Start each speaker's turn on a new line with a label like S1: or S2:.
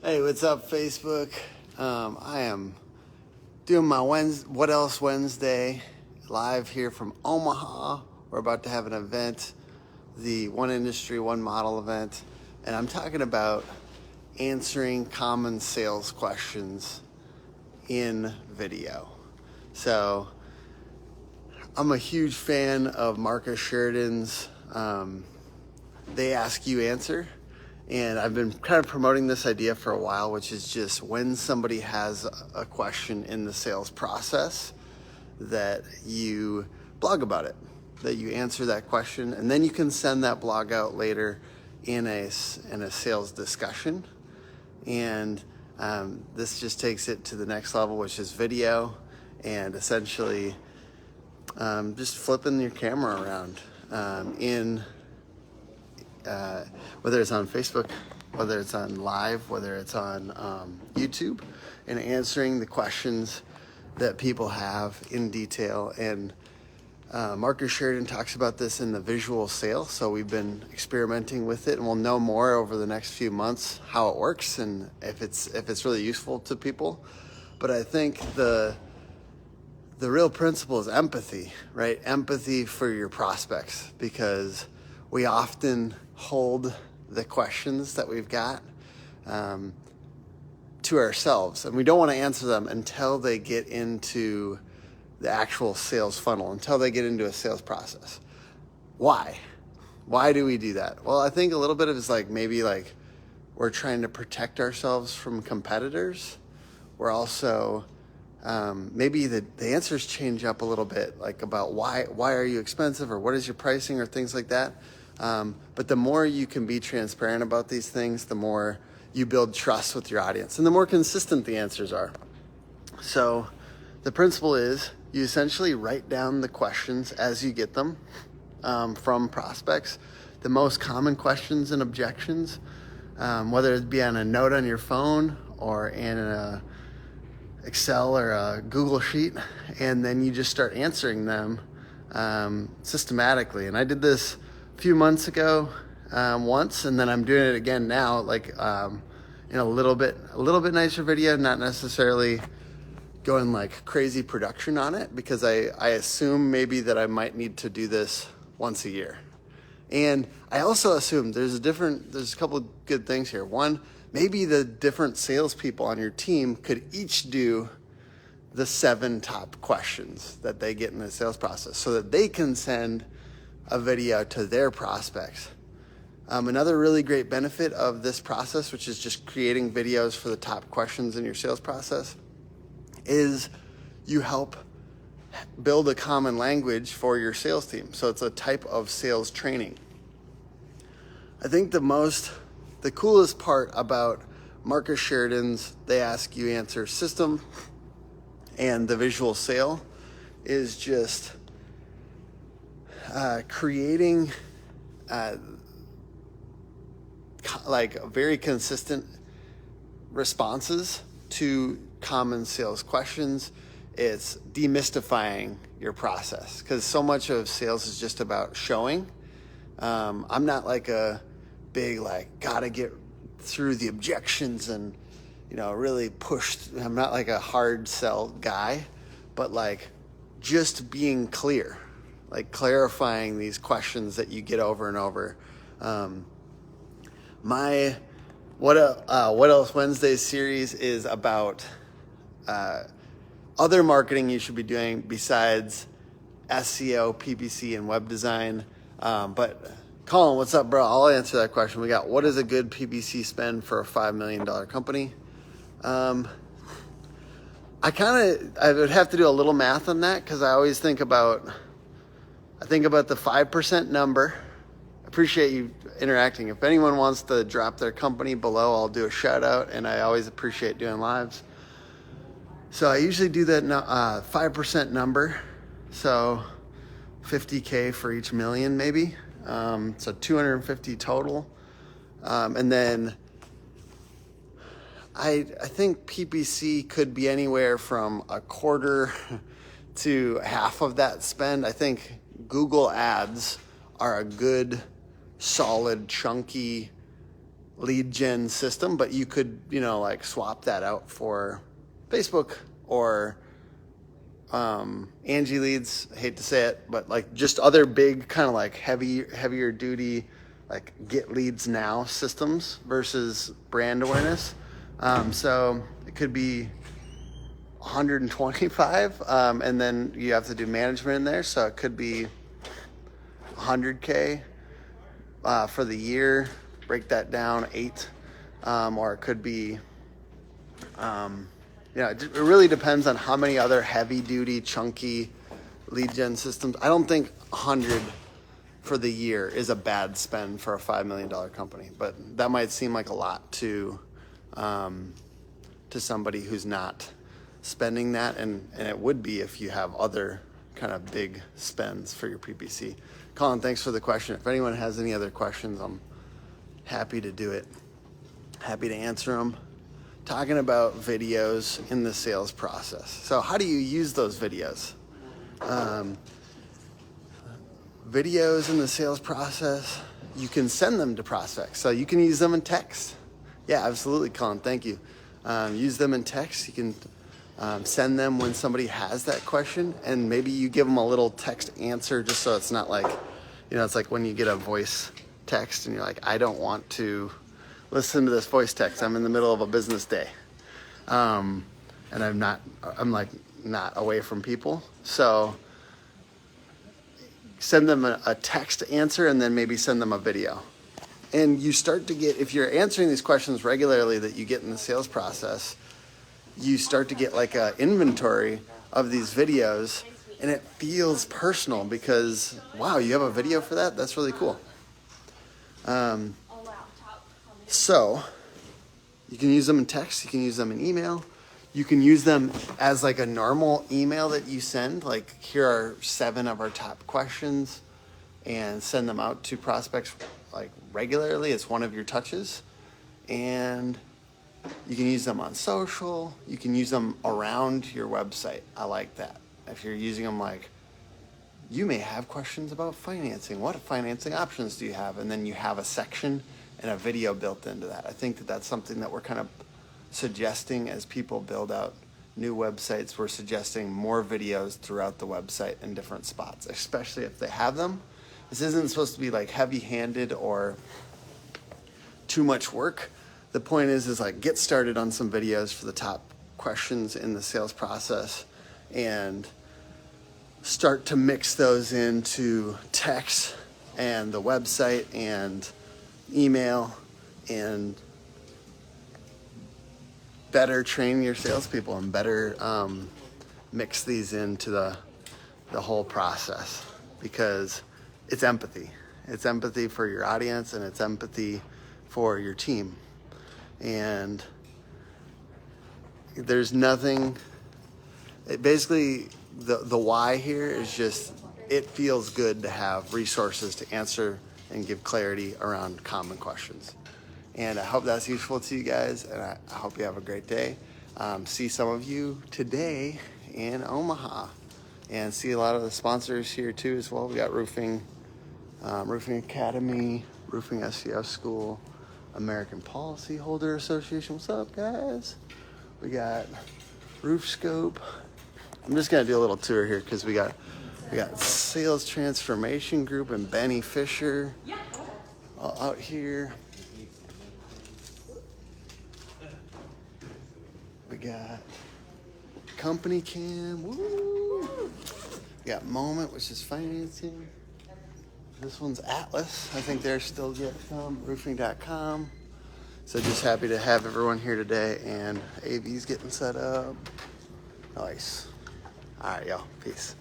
S1: Hey, what's up, Facebook? I am doing my What Else Wednesday live here from Omaha. We're about to have an event, the One Industry, One Model event, and I'm talking about answering common sales questions in video. So I'm a huge fan of Marcus Sheridan's They Ask You Answer. And I've been kind of promoting this idea for a while, which is just when somebody has a question in the sales process, that you blog about it, that you answer that question, and then you can send that blog out later in a sales discussion. And this just takes it to the next level, which is video, and essentially just flipping your camera around whether it's on Facebook, whether it's on live, whether it's on YouTube, and answering the questions that people have in detail. And Marcus Sheridan talks about this in the visual sale, so we've been experimenting with it, and we'll know more over the next few months how it works and if it's really useful to people. But I think the real principle is empathy, right? Empathy for your prospects, because we often hold the questions that we've got to ourselves, and we don't want to answer them until they get into the actual sales funnel, until they get into a sales process. Why do we do that? Well, I think a little bit of it's maybe we're trying to protect ourselves from competitors. We're also maybe the answers change up a little bit, about why are you expensive, or what is your pricing, or things like that. But the more you can be transparent about these things, the more you build trust with your audience, and the more consistent the answers are. So the principle is you essentially write down the questions as you get them from prospects, the most common questions and objections, whether it be on a note on your phone or in a Excel or a Google sheet, and then you just start answering them systematically. And I did this a few months ago once, and then I'm doing it again now, in a little bit nicer video, not necessarily going crazy production on it, because I assume maybe that I might need to do this once a year. And I also assume there's a couple of good things here. One, maybe the different salespeople on your team could each do the 7 top questions that they get in the sales process, so that they can send a video to their prospects. Another really great benefit of this process, which is just creating videos for the top questions in your sales process, is you help build a common language for your sales team. So it's a type of sales training. I think the coolest part about Marcus Sheridan's They Ask You Answer system and the visual sale is just creating very consistent responses to common sales questions. It's demystifying your process, because so much of sales is just about showing. I'm not a big gotta get through the objections and really push. I'm not a hard sell guy, but just being clear, clarifying these questions that you get over and over. My What Else Wednesday series is about other marketing you should be doing besides SEO, PPC, and web design. But Colin, what's up, bro? I'll answer that question. We got, what is a good PPC spend for a $5 million company? I would have to do a little math on that, because I always think about the 5% number. Appreciate you interacting. If anyone wants to drop their company below, I'll do a shout out, and I always appreciate doing lives. So I usually do that 5% number, so 50K for each million maybe, so 250 total. And then I think PPC could be anywhere from a quarter to half of that spend. I think Google ads are a good, solid, chunky lead gen system, but you could, like swap that out for Facebook or Angie Leads. I hate to say it, but like just other big kind of like heavier duty, like get leads now systems versus brand awareness. So it could be 125, and then you have to do management in there. So it could be 100K for the year. Break that down 8, or it could be, it really depends on how many other heavy duty, chunky lead gen systems. I don't think 100 for the year is a bad spend for a $5 million company, but that might seem like a lot to somebody who's not spending that, and it would be if you have other kind of big spends for your PPC. Colin, thanks for the question. If anyone has any other questions, I'm happy to do it. Happy to answer them. Talking about videos in the sales process. So how do you use those videos? Videos in the sales process, you can send them to prospects. So you can use them in text. Yeah, absolutely, Colin. Thank you. Use them in text. You can send them when somebody has that question, and maybe you give them a little text answer just so it's not like, it's like when you get a voice text and you're like, I don't want to listen to this voice text. I'm in the middle of a business day. And I'm not away from people. So send them a text answer and then maybe send them a video. And you start to get, if you're answering these questions regularly that you get in the sales process, you start to get like an inventory of these videos, and it feels personal because, wow, you have a video for that? That's really cool. So you can use them in text, you can use them in email, you can use them as like a normal email that you send, like here are 7 of our top questions, and send them out to prospects like regularly. It's one of your touches. And you can use them on social, you can use them around your website. I like that. If you're using them, like, you may have questions about financing. What financing options do you have? And then you have a section and a video built into that. I think that that's something that we're kind of suggesting as people build out new websites. We're suggesting more videos throughout the website in different spots, especially if they have them. This isn't supposed to be like heavy-handed or too much work. The point is like get started on some videos for the top questions in the sales process and start to mix those into text and the website and email, and better train your salespeople and better mix these into the whole process, because it's empathy. It's empathy for your audience, and it's empathy for your team. And there's nothing, basically the why here is just, it feels good to have resources to answer and give clarity around common questions. And I hope that's useful to you guys, and I hope you have a great day. See some of you today in Omaha, and see a lot of the sponsors here too as well. We got Roofing Academy, Roofing SEO School, American Policyholder Association. What's up, guys? We got Roof Scope. I'm just gonna do a little tour here because we got Sales Transformation Group and Benny Fisher all out here. We got Company Cam. Woo! We got Moment, which is financing. This one's Atlas. I think they're still yet roofing.com. So just happy to have everyone here today, and AV's getting set up. Nice. All right, y'all. Peace.